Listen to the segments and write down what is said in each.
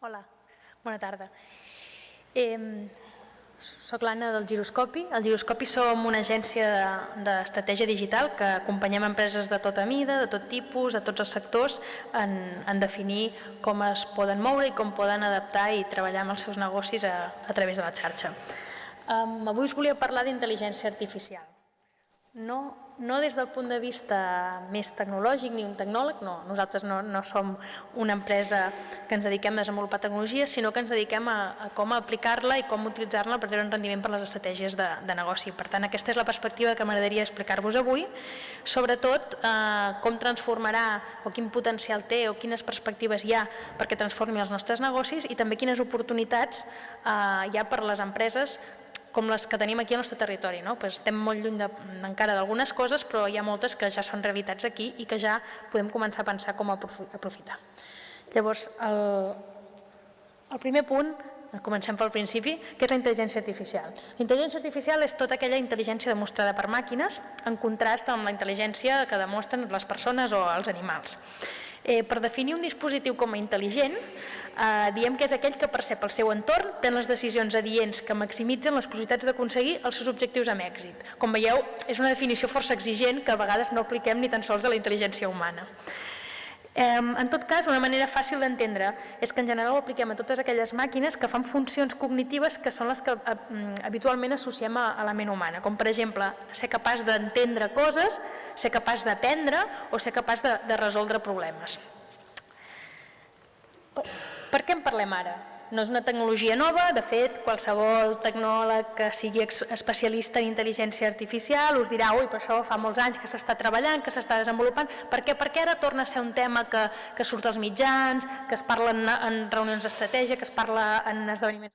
Hola, bona tarda. Soc l'Anna del Giroscopi. El Giroscopi som una agència d'estratègia digital que acompanyem empreses de tota mida, de tot tipus, de tots els sectors, en definir com es poden moure i com poden adaptar i treballar amb els seus negocis a través de la xarxa. Avui us volia parlar d'intel·ligència artificial. No des del punt de vista més tecnològic ni un tecnòleg, no. Nosaltres no som una empresa que ens dediquem a desenvolupar tecnologia, sinó que ens dediquem a com aplicar-la i com utilitzar-la per treure un rendiment per les estratègies de negoci. Per tant, aquesta és la perspectiva que m'agradaria explicar-vos avui, sobretot com transformarà o quin potencial té o quines perspectives hi ha perquè transformi els nostres negocis i també quines oportunitats hi ha per a les empreses com les que tenim aquí al nostre territori. Estem molt lluny encara d'algunes coses, però hi ha moltes que ja són realitats aquí i que ja podem començar a pensar com aprofitar. Llavors, el primer punt, comencem pel principi, que és la intel·ligència artificial. La intel·ligència artificial és tota aquella intel·ligència demostrada per màquines, en contrast amb la intel·ligència que demostren les persones o els animals. Per definir un dispositiu com a intel·ligent, diem que és aquell que percep el seu entorn, pren les decisions adients que maximitzen les possibilitats d'aconseguir els seus objectius amb èxit. Com veieu, és una definició força exigent que a vegades no apliquem ni tan sols a la intel·ligència humana. En tot cas, una manera fàcil d'entendre és que en general ho apliquem a totes aquelles màquines que fan funcions cognitives que són les que habitualment associem a la ment humana, com per exemple ser capaç d'entendre coses, ser capaç d'aprendre o ser capaç de resoldre problemes. Per què en parlem ara? No és una tecnologia nova, de fet, qualsevol tecnòleg que sigui especialista en intel·ligència artificial us dirà ui, però això fa molts anys que s'està treballant, que s'està desenvolupant, per què ara torna a ser un tema que surt als mitjans, que es parla en reunions d'estratègia, que es parla en esdeveniments.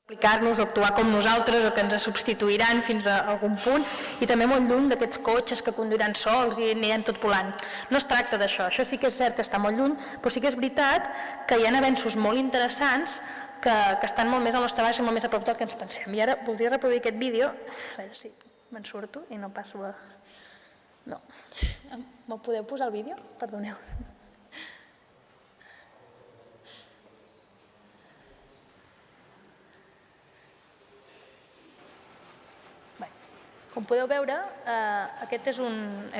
Aplicar-nos o actuar com nosaltres o que ens substituiran fins a algun punt i també molt lluny d'aquests cotxes que conduiran sols i aniran tot volant. No es tracta d'això, això sí que és cert que està molt lluny, però sí que és veritat que hi ha avenços molt interessants que estan molt més al nostre abast i molt més a prop del que ens pensem. I ara voldria reproduir aquest vídeo, a veure si me'n surto i no passo a... No. Me'l podeu posar el vídeo? Perdoneu. Com podeu veure, aquest és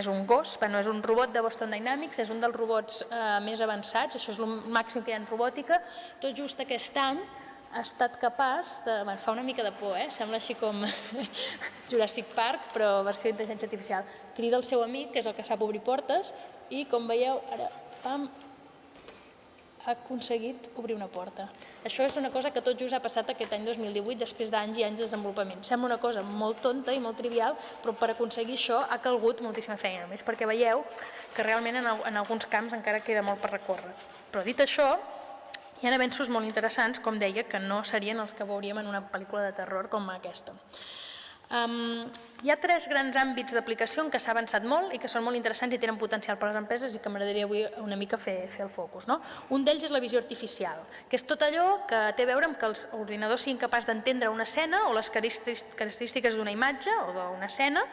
un gos, és un robot de Boston Dynamics, és un dels robots més avançats, això és el màxim que hi ha en robòtica. Tot just aquest any ha estat capaç de... Fa una mica de por, sembla així com Jurassic Park, però versió d'intel·ligència artificial. Crida el seu amic, que és el que sap obrir portes, i com veieu, ara, pam, ha aconseguit obrir una porta. Això és una cosa que tot just ha passat aquest any 2018 després d'anys i anys de desenvolupament. Sembla una cosa molt tonta i molt trivial, però per aconseguir això ha calgut moltíssima feina, només perquè veieu que realment en alguns camps encara queda molt per recórrer. Però dit això, hi ha avenços molt interessants, com deia, que no serien els que veuríem en una pel·lícula de terror com aquesta. Hi ha 3 grans àmbits d'aplicació en què s'ha avançat molt i que són molt interessants i tenen potencial per a les empreses i que m'agradaria avui una mica fer el focus. Un d'ells és la visió artificial, que és tot allò que té a veure amb que els ordinadors siguin capaços d'entendre una escena o les característiques d'una imatge o d'una escena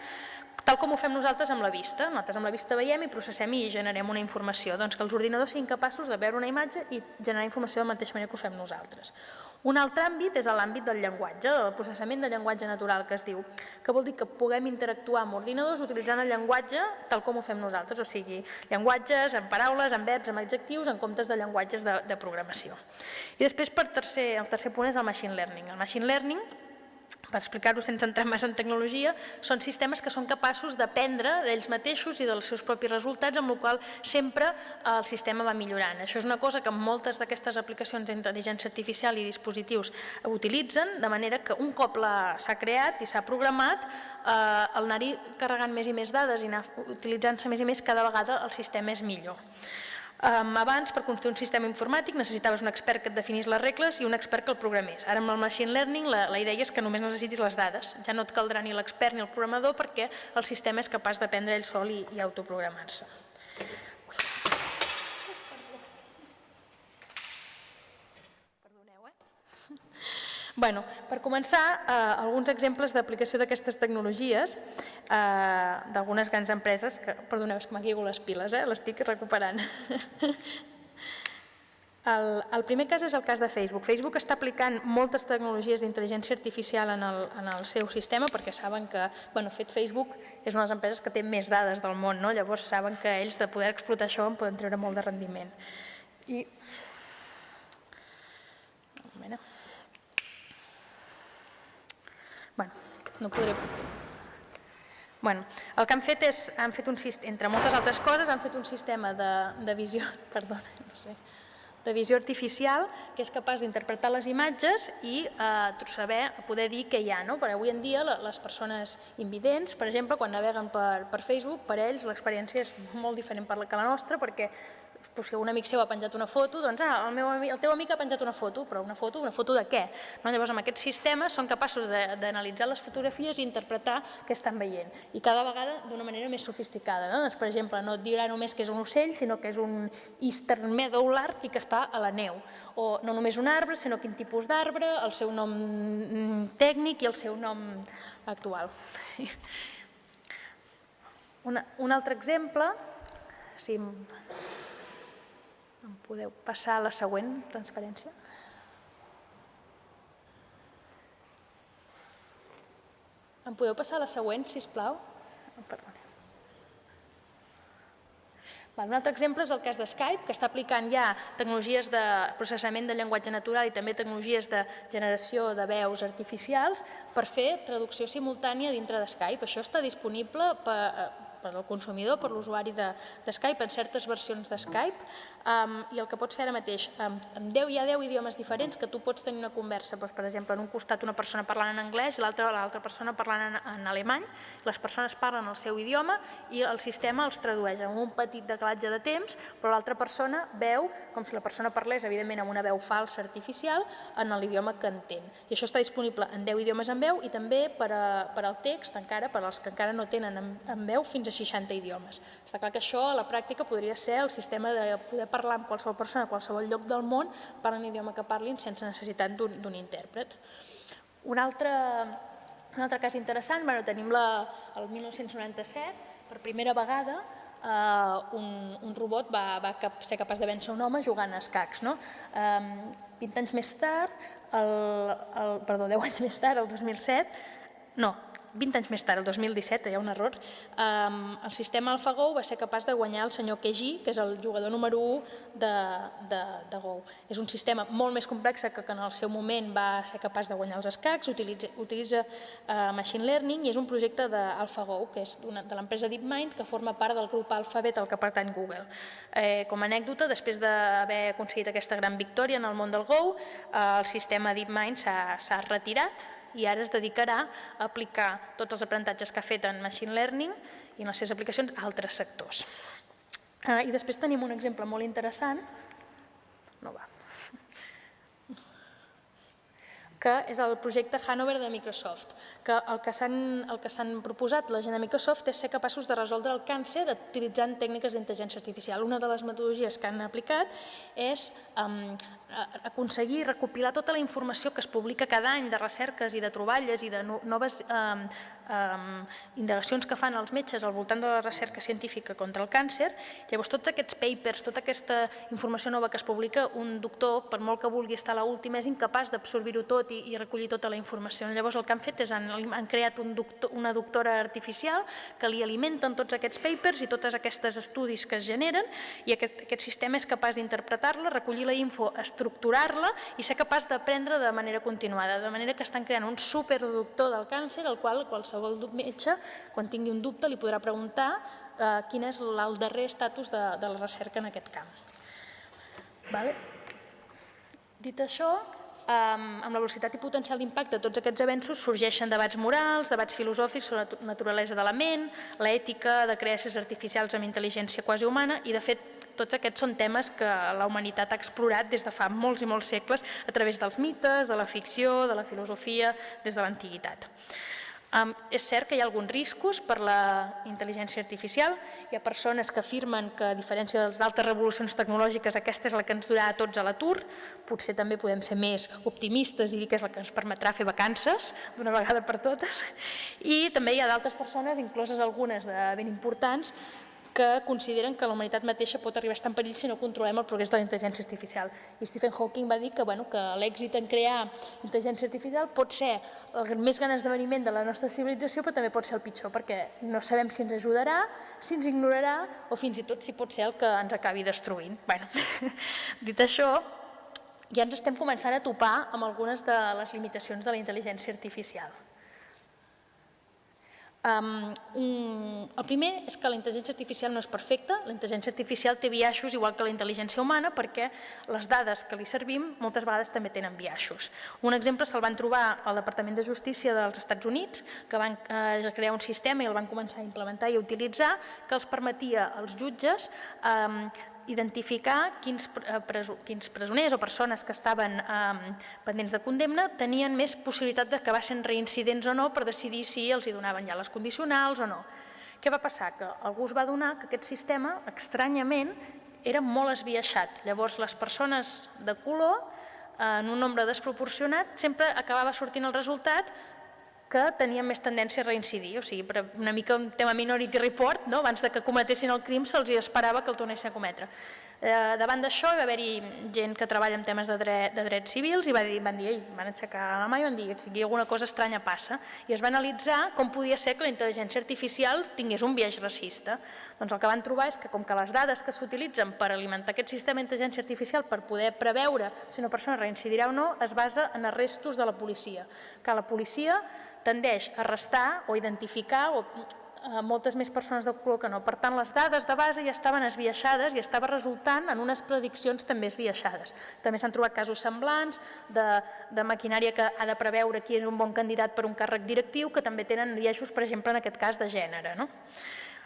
tal com ho fem nosaltres amb la vista. Nosaltres amb la vista veiem i processem i generem una informació. Doncs que els ordinadors siguin capaços de veure una imatge i generar informació de la mateixa manera que ho fem nosaltres. Un altre àmbit és l'àmbit del llenguatge, el processament de llenguatge natural, que es diu, que vol dir que puguem interactuar amb ordinadors utilitzant el llenguatge tal com ho fem nosaltres, o sigui, llenguatges amb paraules, amb verbs, amb adjectius, en comptes de llenguatges de programació. I després, el tercer punt és el machine learning. El machine learning, per explicar-ho sense entrar més en tecnologia, són sistemes que són capaços d'aprendre d'ells mateixos i dels seus propis resultats, amb la qual sempre el sistema va millorant. Això és una cosa que moltes d'aquestes aplicacions d'intel·ligència artificial i dispositius utilitzen, de manera que un cop s'ha creat i s'ha programat, el anar-hi carregant més i més dades i anar utilitzant-se més i més, cada vegada el sistema és millor. Abans, per construir un sistema informàtic, necessitaves un expert que et definís les regles i un expert que el programés. Ara, amb el machine learning, la idea és que només necessitis les dades. Ja no et caldrà ni l'expert ni el programador perquè el sistema és capaç d'aprendre ell sol i autoprogramar-se. Per començar, alguns exemples d'aplicació d'aquestes tecnologies d'algunes grans empreses que, perdoneu, és que m'ha caigut les piles, l'estic recuperant. El primer cas és el cas de Facebook. Facebook està aplicant moltes tecnologies d'intel·ligència artificial en el seu sistema perquè saben que, de fet, Facebook és una de les empreses que té més dades del món, llavors saben que ells, de poder explotar això, en poden treure molt de rendiment. No podré... El que han fet és, entre moltes altres coses, han fet un sistema de visió, de visió artificial que és capaç d'interpretar les imatges i poder dir què hi ha. Perquè avui en dia les persones invidents, per exemple, quan naveguen per Facebook, per ells l'experiència és molt diferent que la nostra, perquè si un amic seu ha penjat una foto, doncs el teu amic ha penjat una foto, però una foto de què? Llavors, amb aquests sistemes són capaços d'analitzar les fotografies i interpretar què estan veient, i cada vegada d'una manera més sofisticada. Per exemple, no et dirà només que és un ocell, sinó que és un eastern meadow lark i que està a la neu, o no només un arbre, sinó quin tipus d'arbre, el seu nom tècnic i el seu nom actual. Un altre exemple, si em podeu passar a la següent transparència. Em podeu passar a la següent, sisplau? Perdoneu. Un altre exemple és el cas de Skype, que està aplicant ja tecnologies de processament de llenguatge natural i també tecnologies de generació de veus artificials per fer traducció simultània dintre de Skype. Això està disponible per al consumidor, per l'usuari de Skype, en certes versions de Skype, i el que pots fer ara mateix, hi ha 10 idiomes diferents que tu pots tenir una conversa, per exemple, en un costat una persona parlant en anglès i l'altra persona parlant en alemany, les persones parlen el seu idioma i el sistema els tradueix en un petit decalatge de temps, però l'altra persona veu com si la persona parlés, evidentment, amb una veu falsa artificial en l'idioma que entén. I això està disponible en 10 idiomes en veu i també per al text, encara, per als que encara no tenen en veu, fins a 60 idiomes. Està clar que això, a la pràctica, podria ser el sistema de poder parlar amb qualsevol persona a qualsevol lloc del món per l'idioma que parlin sense necessitat d'un intèrpret. Un altre cas interessant, tenim el 1997, per primera vegada un robot va ser capaç de vèncer un home jugant a escacs. 20 anys més tard, 10 anys més tard, el 2007, no, 20 anys més tard, el 2017, hi ha un error, el sistema AlphaGo va ser capaç de guanyar el senyor Keji, que és el jugador número 1 de Go. És un sistema molt més complex que en el seu moment va ser capaç de guanyar els escacs, utilitza Machine Learning i és un projecte d'AlphaGo, que és de l'empresa DeepMind, que forma part del grup Alphabet al que pertany Google. Com a anècdota, després d'haver aconseguit aquesta gran victòria en el món del Go, el sistema DeepMind s'ha retirat i ara es dedicarà a aplicar tots els aprenentatges que ha fet en Machine Learning i en les seves aplicacions a altres sectors. I després tenim un exemple molt interessant, que és el projecte Hanover de Microsoft, que el que s'han proposat la gent de Microsoft és ser capaços de resoldre el càncer utilitzant tècniques d'intel·ligència artificial. Una de les metodologies que han aplicat és aconseguir recopilar tota la informació que es publica cada any de recerques i de troballes i de noves indagacions que fan els metges al voltant de la recerca científica contra el càncer. Llavors, tots aquests papers, tota aquesta informació nova que es publica, un doctor, per molt que vulgui estar a l'última, és incapaç d'absorbir-ho tot i recollir tota la informació. Llavors, el que han fet és han creat una doctora artificial que li alimenten tots aquests papers i tots aquests estudis que es generen, i aquest sistema és capaç d'interpretar-la, recollir la info, estructurar-la i ser capaç d'aprendre de manera continuada. De manera que estan creant un superdoctor del càncer al qual qualsevol metge, quan tingui un dubte, li podrà preguntar quin és el darrer estatus de la recerca en aquest camp. Dit això, amb la velocitat i potencial d'impacte de tots aquests avenços sorgeixen debats morals, debats filosòfics sobre la naturalesa de la ment, l'ètica de crear éssers artificials amb intel·ligència quasi humana, i de fet tots aquests són temes que la humanitat ha explorat des de fa molts i molts segles a través dels mites, de la ficció, de la filosofia, des de l'antiguitat. És cert que hi ha alguns riscos per la intel·ligència artificial. Hi ha persones que afirmen que, a diferència de les altres revolucions tecnològiques, aquesta és la que ens durà a tots a l'atur. Potser també podem ser més optimistes i dir que és la que ens permetrà fer vacances d'una vegada per totes. I també hi ha d'altres persones, incloses algunes de ben importants, que consideren que la humanitat mateixa pot arribar a estar en perill si no controlem el progrés de la intel·ligència artificial. I Stephen Hawking va dir que l'èxit en crear intel·ligència artificial pot ser el més gran esdeveniment de la nostra civilització, però també pot ser el pitjor, perquè no sabem si ens ajudarà, si ens ignorarà o fins i tot si pot ser el que ens acabi destruint. Dit això, ja ens estem començant a topar amb algunes de les limitacions de la intel·ligència artificial. El primer és que la intel·ligència artificial no és perfecta. La intel·ligència artificial té biaixos igual que la intel·ligència humana, perquè les dades que li servim moltes vegades també tenen biaixos. Un exemple se'l van trobar al Departament de Justícia dels Estats Units, que van crear un sistema i el van començar a implementar i a utilitzar, que els permetia als jutges identificar quins presoners o persones que estaven pendents de condemna tenien més possibilitat d'acabar sent reincidents o no, per decidir si els hi donaven ja les condicionals o no. Què va passar? Que algú es va adonar que aquest sistema, estranyament, era molt esbiaixat. Llavors, les persones de color, en un nombre desproporcionat, sempre acabava sortint el resultat que tenien més tendència a reincidir. O sigui, una mica un tema Minority Report, abans que cometessin el crim se'ls esperava que el tornessin a cometre. Davant d'això hi va haver-hi gent que treballa en temes de drets civils i van aixecar la mà i van dir que aquí alguna cosa estranya passa, i es va analitzar com podia ser que la intel·ligència artificial tingués un biaix racista. Doncs el que van trobar és que, com que les dades que s'utilitzen per alimentar aquest sistema d'intel·ligència artificial per poder preveure si una persona reincidirà o no es basa en arrestos de la policia, que la policia tendeix a arrestar o identificar moltes més persones de color que no. Per tant, les dades de base ja estaven esbiaixades i estava resultant en unes prediccions també esbiaixades. També s'han trobat casos semblants de maquinària que ha de preveure qui és un bon candidat per un càrrec directiu, que també tenen biaixos, per exemple, en aquest cas de gènere.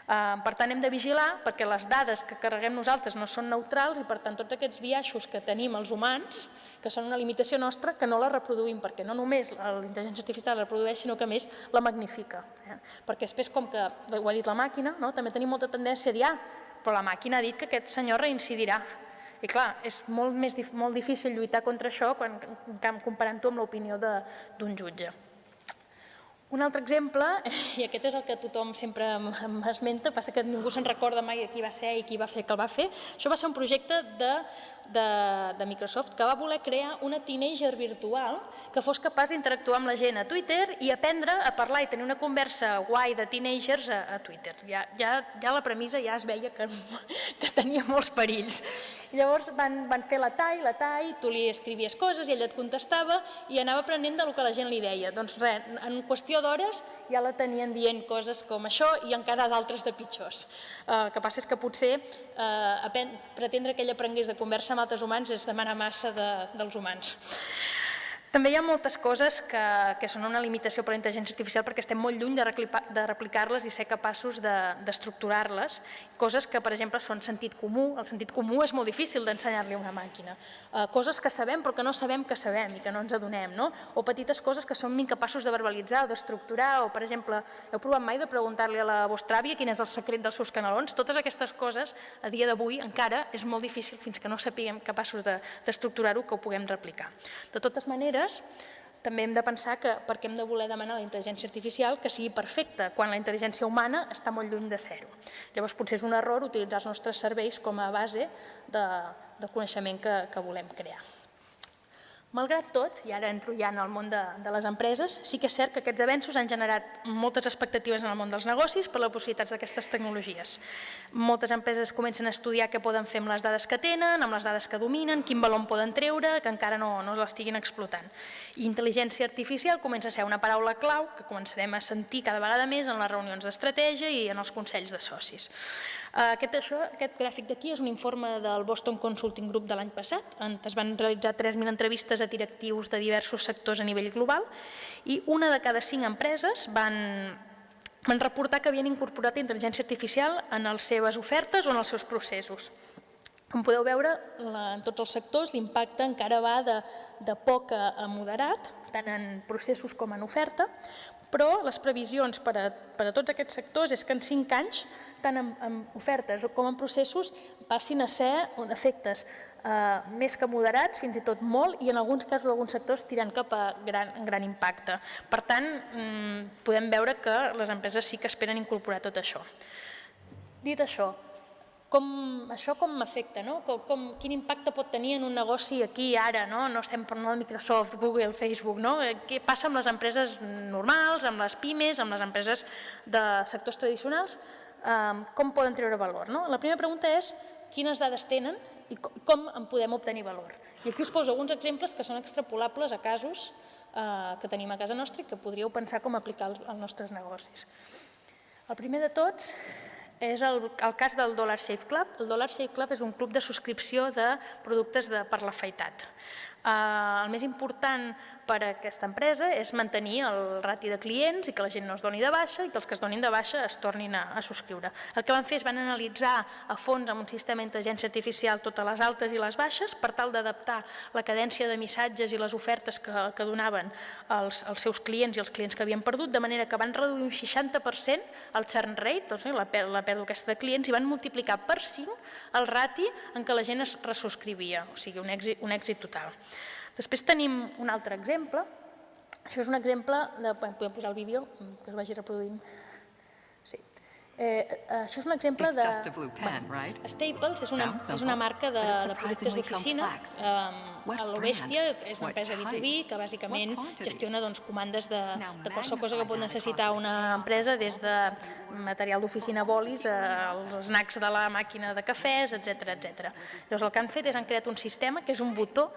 Per tant, hem de vigilar perquè les dades que carreguem nosaltres no són neutrals i, per tant, tots aquests biaixos que tenim els humans, que són una limitació nostra, que no la reproduïm, perquè no només la intel·ligència artificial la reprodueix, sinó que a més la magnifica. Perquè després, com que ho ha dit la màquina, també tenim molta tendència a dir però la màquina ha dit que aquest senyor reincidirà. I clar, és molt difícil lluitar contra això comparant-ho amb l'opinió d'un jutge. Un altre exemple, i aquest és el que tothom sempre m'esmenta, passa que ningú se'n recorda mai de qui va ser i qui va fer que el va fer, això va ser un projecte de Microsoft que va voler crear una teenager virtual que fos capaç d'interactuar amb la gent a Twitter i aprendre a parlar i tenir una conversa guai de teenagers a Twitter. Ja la premissa ja es veia que tenia molts perills. Llavors van fer la TAI, tu li escrivies coses i ella et contestava i anava aprenent del que la gent li deia. Doncs res, en qüestió d'hores ja la tenien dient coses com això i encara d'altres de pitjors. El que passa és que potser pretendre que ella aprengués de conversa amb altres humans és demanar massa dels humans. També hi ha moltes coses que són una limitació per a la intel·ligència artificial perquè estem molt lluny de replicar-les i ser capaços d'estructurar-les, coses que, per exemple, són sentit comú. El sentit comú és molt difícil d'ensenyar-li a una màquina. Coses que sabem però que no sabem que sabem i que no ens adonem, no? O petites coses que som incapaços de verbalitzar o d'estructurar, o, per exemple, heu provat mai de preguntar-li a la vostra àvia quin és el secret dels seus canelons? Totes aquestes coses, a dia d'avui, encara és molt difícil fins que no sapiguem capaços d'estructurar-ho que ho puguem replicar. De totes maneres, també hem de pensar que per què hem de voler demanar a la intel·ligència artificial que sigui perfecta quan la intel·ligència humana està molt lluny de ser-ho. Llavors potser és un error utilitzar els nostres serveis com a base del coneixement que volem crear. Malgrat tot, i ara entro ja en el món de les empreses, sí que és cert que aquests avenços han generat moltes expectatives en el món dels negocis per les possibilitats d'aquestes tecnologies. Moltes empreses comencen a estudiar què poden fer amb les dades que tenen, amb les dades que dominen, quin valor en poden treure, que encara no l'estiguin explotant. I intel·ligència artificial comença a ser una paraula clau que començarem a sentir cada vegada més en les reunions d'estratègia i en els consells de socis. Aquest gràfic d'aquí és un informe del Boston Consulting Group de l'any passat, on es van realitzar 3.000 entrevistes a directius de diversos sectors a nivell global i una de cada 5 empreses van reportar que havien incorporat intel·ligència artificial en les seves ofertes o en els seus processos. Com podeu veure, en tots els sectors l'impacte encara va de poc a moderat, tant en processos com en oferta, però les previsions per a tots aquests sectors és que en 5 anys, tant en ofertes com en processos, passin a ser efectes més que moderats, fins i tot molt, i en alguns casos d'alguns sectors tirant cap a gran impacte. Per tant, podem veure que les empreses sí que esperen incorporar tot això. Dit això, això com m'afecta, quin impacte pot tenir en un negoci aquí i ara, no estem parlant de Microsoft, Google, Facebook, què passa amb les empreses normals, amb les pimes, amb les empreses de sectors tradicionals, com poden treure valor? La primera pregunta és quines dades tenen i com en podem obtenir valor. I aquí us poso alguns exemples que són extrapolables a casos que tenim a casa nostra i que podríeu pensar com aplicar als nostres negocis. El primer de tots és el cas del Dollar Shave Club. El Dollar Shave Club és un club de subscripció de productes per l'afaitat. El més important per a aquesta empresa és mantenir el rati de clients i que la gent no es doni de baixa i que els que es donin de baixa es tornin a subscriure. El que van fer és van analitzar a fons amb un sistema d'intel·ligència artificial totes les altes i les baixes per tal d'adaptar la cadència de missatges i les ofertes que donaven als seus clients i als clients que havien perdut, de manera que van reduir un 60% el churn rate, la pèrdua aquesta de clients, i van multiplicar per 5 el rati en què la gent es resubscrivia, o sigui, un èxit total. Després tenim un altre exemple. Això és un exemple, podem posar el vídeo que es vagi reproduint. Sí. Això és un exemple de... Staples és una marca de productes d'oficina. L'Obestia és una empresa B2B que bàsicament gestiona comandes de qualsevol cosa que pot necessitar una empresa, des de material d'oficina, bolis, als snacks de la màquina de cafès, etc. Llavors el que han fet és han creat un sistema que és un botó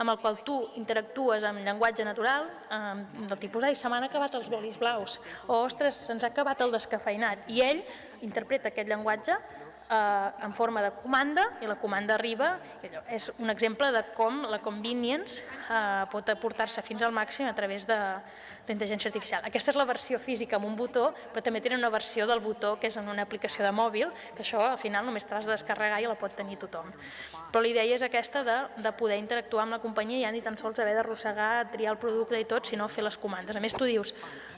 amb el qual tu interactues amb llenguatge natural del tipus «Ai, se m'han acabat els bolis blaus» o «Ostres, se'ns ha acabat el descafeïnat», i ell interpreta aquest llenguatge en forma de comanda i la comanda arriba. És un exemple de com la convenience pot aportar-se fins al màxim a través de l'intel·ligència artificial. Aquesta és la versió física amb un botó, però també tenen una versió del botó que és en una aplicació de mòbil, que això al final només t'has de descarregar i la pot tenir tothom. Però la idea és aquesta de poder interactuar amb la companyia i ja ni tan sols haver d'arrossegar, triar el producte i tot, sinó fer les comandes. A més, tu dius,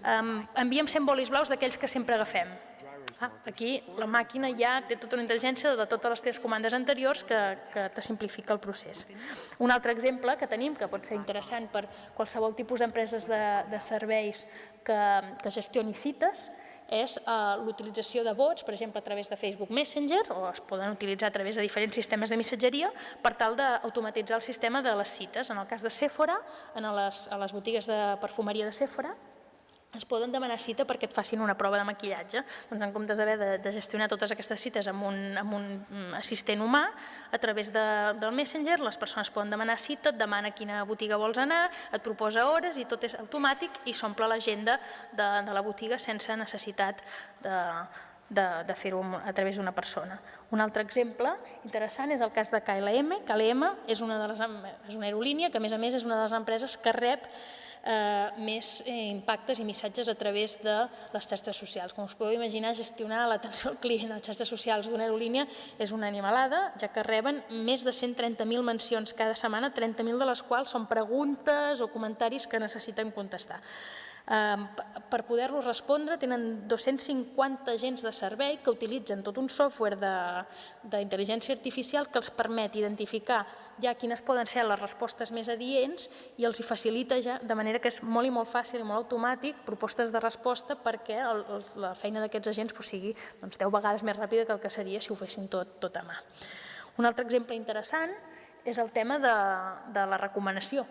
envia'm 100 bolis blaus d'aquells que sempre agafem. Aquí la màquina ja té tota una intel·ligència de totes les teves comandes anteriors que te simplifica el procés. Un altre exemple que tenim, que pot ser interessant per qualsevol tipus d'empreses de serveis que gestioni cites, és l'utilització de bots, per exemple, a través de Facebook Messenger, o es poden utilitzar a través de diferents sistemes de missatgeria per tal d'automatitzar el sistema de les cites. En el cas de Sephora, a les botigues de perfumeria de Sephora, es poden demanar cita perquè et facin una prova de maquillatge. Doncs en comptes d'haver de gestionar totes aquestes cites amb un assistent humà, a través del Messenger les persones poden demanar cita, et demana a quina botiga vols anar, et proposa hores i tot és automàtic i s'omple l'agenda de la botiga sense necessitat de fer-ho a través d'una persona. Un altre exemple interessant és el cas de KLM. KLM és una aerolínia que, a més, és una de les empreses que rep més impactes i missatges a través de les xarxes socials. Com us podeu imaginar, gestionar l'atenció al client a les xarxes socials d'una aerolínia és una animalada, ja que reben més de 130.000 mencions cada setmana, 30.000 de les quals són preguntes o comentaris que necessiten contestar. Per poder-los respondre tenen 250 agents de servei que utilitzen tot un software d'intel·ligència artificial que els permet identificar ja quines poden ser les respostes més adients i els hi facilita ja, de manera que és molt i molt fàcil i molt automàtic, propostes de resposta perquè la feina d'aquests agents sigui 10 vegades més ràpida que el que seria si ho fessin tot a mà. Un altre exemple interessant és el tema de la recomanació.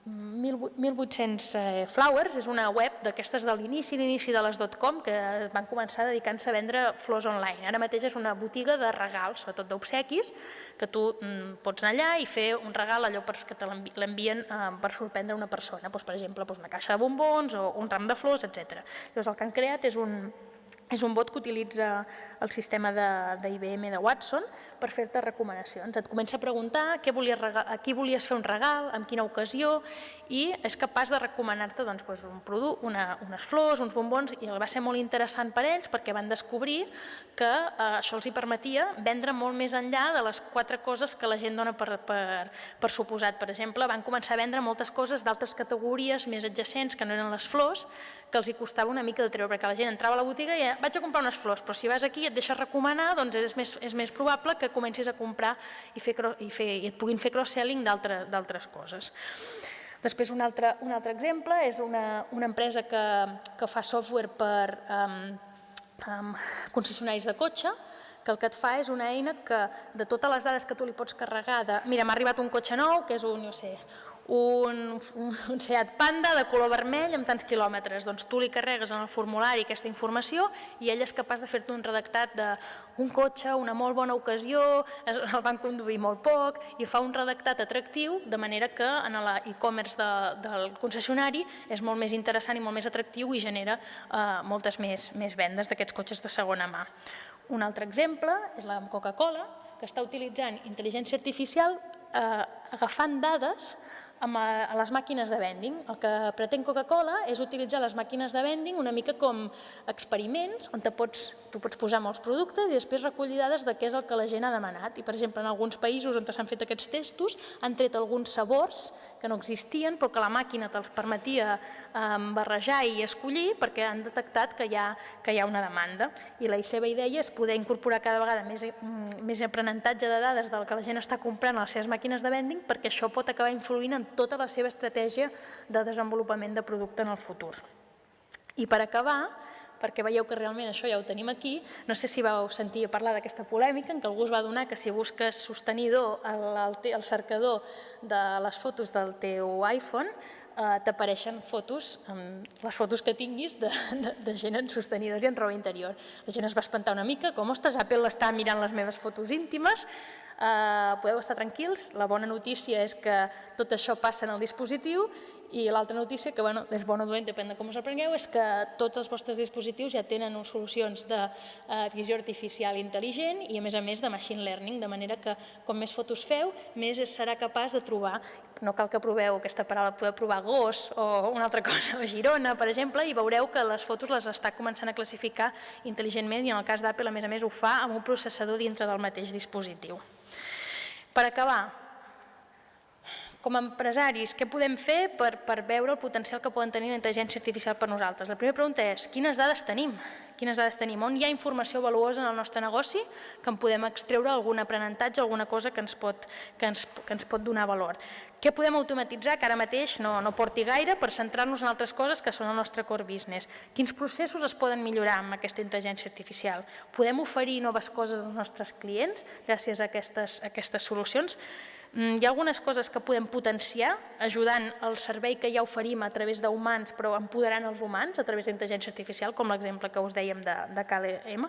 1800 Flowers és una web d'aquestes de l'inici de les .com que van començar dedicant-se a vendre flors online. Ara mateix és una botiga de regals, sobretot d'obsequis, que tu pots anar allà i fer un regal allò que te l'envien per sorprendre una persona, per exemple una caixa de bombons o un ram de flors, etc. Llavors el que han creat és un bot que utilitza el sistema d'IBM de Watson per fer-te recomanacions. Et comença a preguntar a qui volies fer un regal, en quina ocasió, i és capaç de recomanar-te un producte, unes flors, uns bombons, i va ser molt interessant per ells perquè van descobrir que això els permetia vendre molt més enllà de les 4 coses que la gent dona per suposat. Per exemple, van començar a vendre moltes coses d'altres categories més adjacents que no eren les flors, que els costava una mica de treure, perquè la gent entrava a la botiga i vaig a comprar unes flors, però si vas aquí i et deixes recomanar, doncs és més probable que comencis a comprar i et puguin fer cross-selling d'altres coses. Després, un altre exemple és una empresa que fa software per concessionaris de cotxe, que el que et fa és una eina que de totes les dades que tu li pots carregar mira, m'ha arribat un cotxe nou, que és un Seat Panda de color vermell amb tants quilòmetres, doncs tu li carregues en el formulari aquesta informació i ell és capaç de fer-te un redactat d'un cotxe, una molt bona ocasió, el van conduir molt poc, i fa un redactat atractiu, de manera que en l'e-commerce del concessionari és molt més interessant i molt més atractiu i genera moltes més vendes d'aquests cotxes de segona mà. Un altre exemple és la Coca-Cola, que està utilitzant intel·ligència artificial agafant dades a les màquines de vending. El que pretén Coca-Cola és utilitzar les màquines de vending una mica com experiments on tu pots posar molts productes i després recollir dades de què és el que la gent ha demanat. I, per exemple, en alguns països on s'han fet aquests testos han tret alguns sabors que no existien però que la màquina te'ls permetia barrejar i escollir perquè han detectat que hi ha una demanda. I la seva idea és poder incorporar cada vegada més aprenentatge de dades del que la gent està comprant a les seves màquines de vending perquè això pot acabar influint en tota la seva estratègia de desenvolupament de producte en el futur. I per acabar, perquè veieu que realment això ja ho tenim aquí, no sé si vau sentir parlar d'aquesta polèmica en què algú es va adonar que si busques sostenidor al cercador de les fotos del teu iPhone t'apareixen fotos, les fotos que tinguis de gent en sostenidors i en roba interior. La gent es va espantar una mica, com, ostres, Apple està mirant les meves fotos íntimes. Podeu estar tranquils, la bona notícia és que tot això passa en el dispositiu i l'altra notícia, que és bona o dolenta, depèn de com us aprengueu, és que tots els vostres dispositius ja tenen solucions de visió artificial intel·ligent i a més de machine learning, de manera que com més fotos feu, més serà capaç de trobar, no cal que proveu aquesta paraula, podeu provar gos o una altra cosa, o Girona, per exemple, i veureu que les fotos les està començant a classificar intel·ligentment i en el cas d'Apple, a més, ho fa amb un processador dintre del mateix dispositiu. Per acabar, com a empresaris, què podem fer per veure el potencial que poden tenir la intel·ligència artificial per nosaltres? La primera pregunta és, quines dades tenim? On hi ha informació valuosa en el nostre negoci que en podem extreure algun aprenentatge, alguna cosa que ens pot donar valor? Què podem automatitzar que ara mateix no porti gaire per centrar-nos en altres coses que són el nostre core business? Quins processos es poden millorar amb aquesta intel·ligència artificial? Podem oferir noves coses als nostres clients gràcies a aquestes solucions? Hi ha algunes coses que podem potenciar ajudant el servei que ja oferim a través d'humans però empoderant els humans a través d'intel·ligència artificial, com l'exemple que us dèiem de KLM.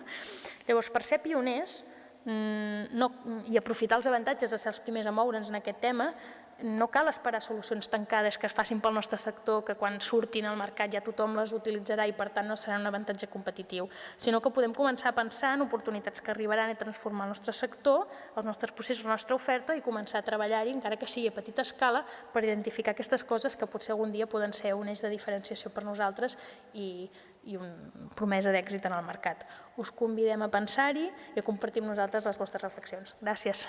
Llavors, per ser pioners i aprofitar els avantatges de ser els primers a moure'ns en aquest tema, no cal esperar solucions tancades que es facin pel nostre sector, que quan surtin al mercat ja tothom les utilitzarà i per tant no serà un avantatge competitiu, sinó que podem començar a pensar en oportunitats que arribaran a transformar el nostre sector, els nostres processos, la nostra oferta i començar a treballar-hi, encara que sigui a petita escala, per identificar aquestes coses que potser algun dia poden ser un eix de diferenciació per nosaltres i una promesa d'èxit en el mercat. Us convidem a pensar-hi i a compartir amb nosaltres les vostres reflexions. Gràcies.